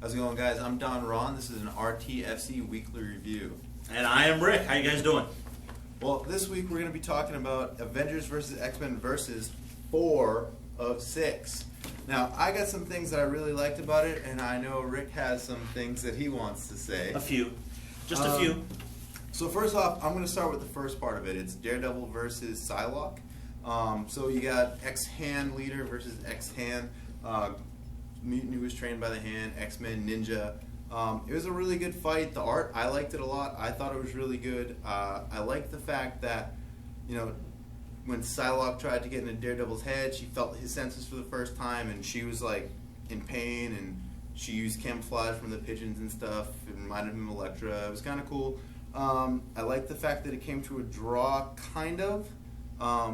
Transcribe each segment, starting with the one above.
How's it going, guys? I'm Don Ron. This is an RTFC weekly review. And I am Rick. How you guys doing? Well, this week we're going to be talking about Avengers vs. X-Men versus 4 of 6. Now, I got some things that I really liked about it, and I know Rick has some things that he wants to say. A few. Just a few. So first off, I'm going to start with the first part of it. It's Daredevil versus Psylocke. So you got X-Hand leader versus X-Hand. Mutant who was trained by the Hand, X-Men, Ninja. It was a really good fight. The art, I liked it a lot. I thought it was really good. I liked the fact that, you know, when Psylocke tried to get into Daredevil's head, she felt his senses for the first time, and she was like in pain, and she used camouflage from the pigeons and stuff. It reminded him of Elektra. It was kind of cool. I liked the fact that it came to a draw, kind of,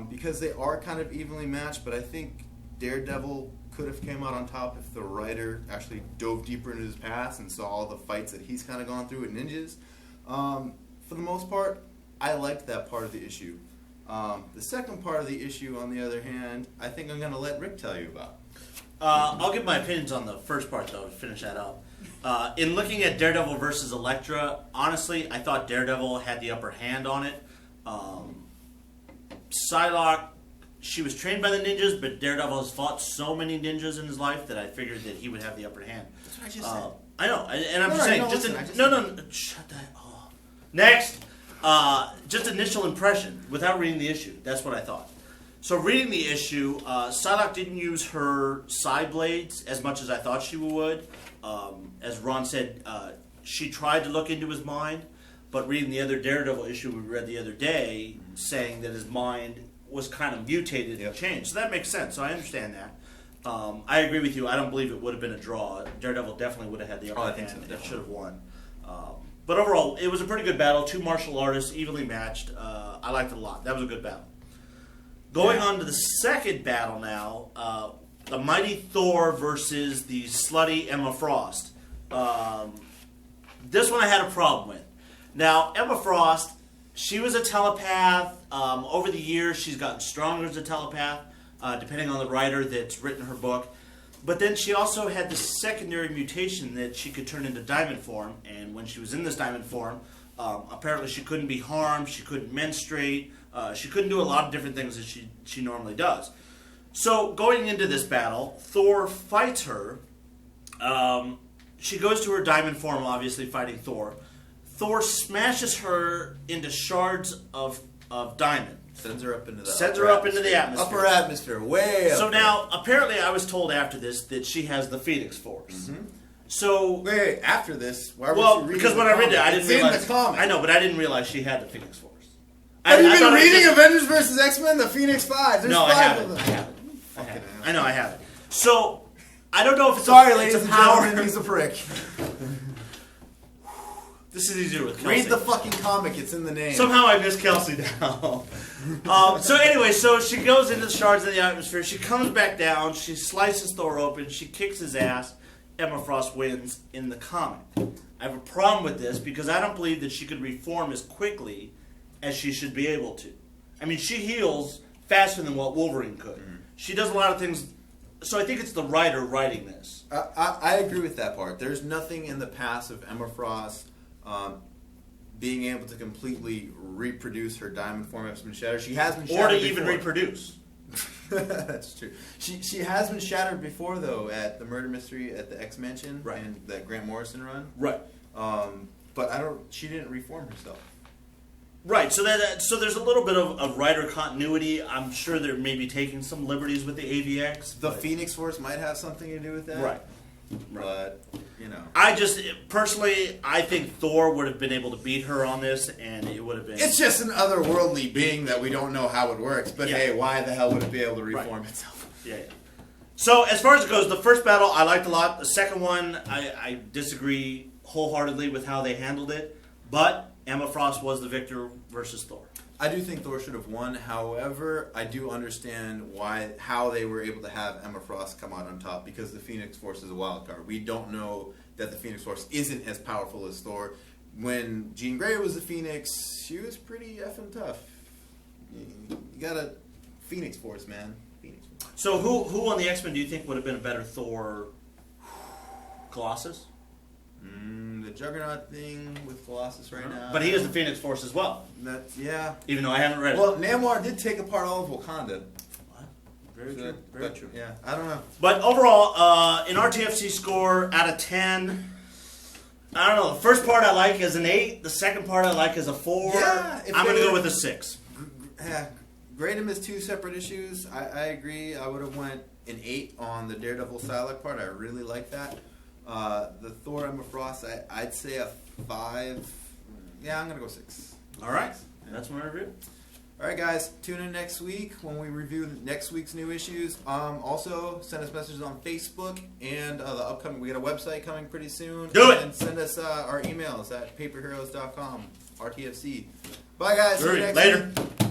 because they are kind of evenly matched, but I think Daredevil could have came out on top if the writer actually dove deeper into his past and saw all the fights that he's kind of gone through with ninjas. For the most part, I liked that part of the issue. The second part of the issue, on the other hand, I think I'm going to let Rick tell you about. I'll give my opinions on the first part, though, to finish that up. In looking at Daredevil versus Elektra, honestly, I thought Daredevil had the upper hand on it. Psylocke, she was trained by the ninjas, but Daredevil has fought so many ninjas in his life that I figured that he would have the upper hand. That's what I just said. I know, and I'm just saying. No, shut that. Oh. Next, just initial impression without reading the issue. That's what I thought. So reading the issue, Psylocke didn't use her side blades as much as I thought she would. As Ron said, she tried to look into his mind, but reading the other Daredevil issue we read the other day, saying that his mind was kind of mutated and changed. So that makes sense. So I understand that. I agree with you. I don't believe it would have been a draw. Daredevil definitely would have had the upper hand and should have won. But overall, it was a pretty good battle. Two martial artists, evenly matched. I liked it a lot. That was a good battle. Going on to the second battle now, the mighty Thor versus the slutty Emma Frost. This one I had a problem with. Now, Emma Frost, she was a telepath. Over the years, she's gotten stronger as a telepath, depending on the writer that's written her book. But then she also had this secondary mutation that she could turn into diamond form. And when she was in this diamond form, apparently she couldn't be harmed, she couldn't menstruate, she couldn't do a lot of different things that she normally does. So going into this battle, Thor fights her. She goes to her diamond form, obviously fighting Thor. Thor smashes her into shards of diamond. Sends her up into the atmosphere. Upper atmosphere, way up. So now, apparently, I was told after this that she has the Phoenix Force. Mm-hmm. So wait, after this, why was well, she reading because when I read it, I didn't realize. It's in the comic. I know, but I didn't realize she had the Phoenix Force. Have you been reading Avengers vs. X-Men? The Phoenix Five. There's 5 of them. I haven't. I know, I haven't. So I don't know if it's sorry, a, ladies it's a and power. gentlemen, he's a prick. This is easier with Kelsey. Read the fucking comic. It's in the name. Somehow I miss Kelsey now. So anyway, so she goes into the shards of the atmosphere. She comes back down. She slices Thor open. She kicks his ass. Emma Frost wins in the comic. I have a problem with this because I don't believe that she could reform as quickly as she should be able to. I mean, she heals faster than what Wolverine could. Mm. She does a lot of things. So I think it's the writer writing this. I agree with that part. There's nothing in the past of Emma Frost being able to completely reproduce her diamond form has been shattered. She has been shattered or to even reproduce. That's true. She has been shattered before, though, at the murder mystery at the X Mansion and the Grant Morrison run. Right. But she didn't reform herself. Right. So there's a little bit of writer continuity. I'm sure they're maybe taking some liberties with the AVX. The Phoenix Force might have something to do with that. Right. But, you know. I think Thor would have been able to beat her on this, and it would have been... It's just an otherworldly being that we don't know how it works, but hey, why the hell would it be able to reform itself? Yeah. So, as far as it goes, the first battle I liked a lot. The second one, I disagree wholeheartedly with how they handled it, but Emma Frost was the victor versus Thor. I do think Thor should have won. However, I do understand how they were able to have Emma Frost come out on top because the Phoenix Force is a wild card. We don't know that the Phoenix Force isn't as powerful as Thor. When Jean Grey was the Phoenix, she was pretty effing tough. You got a Phoenix Force, man. Phoenix Force. So who on the X-Men do you think would have been a better Thor? Colossus? The Juggernaut thing with Colossus right now. But he is the Phoenix Force as well. Yeah. Even though I haven't read it. Well, Namor did take apart all of Wakanda. What? Very true. Very true. Yeah, I don't know. But overall, an RTFC score out of 10. I don't know. The first part I like is an 8. The second part I like is a 4. Yeah, I'm going to go with a 6. Yeah, grade them as 2 separate issues. I agree. I would have went an 8 on the Daredevil Psylocke part. I really like that. The Thor Emma Frost, I'd say a 5. Yeah, I'm going to go 6. All right. That's my review. All right, guys. Tune in next week when we review next week's new issues. Also, send us messages on Facebook and the upcoming. We got a website coming pretty soon. Do it. And send us our emails at paperheroes.com. RTFC. Bye, guys. See you next Later. week.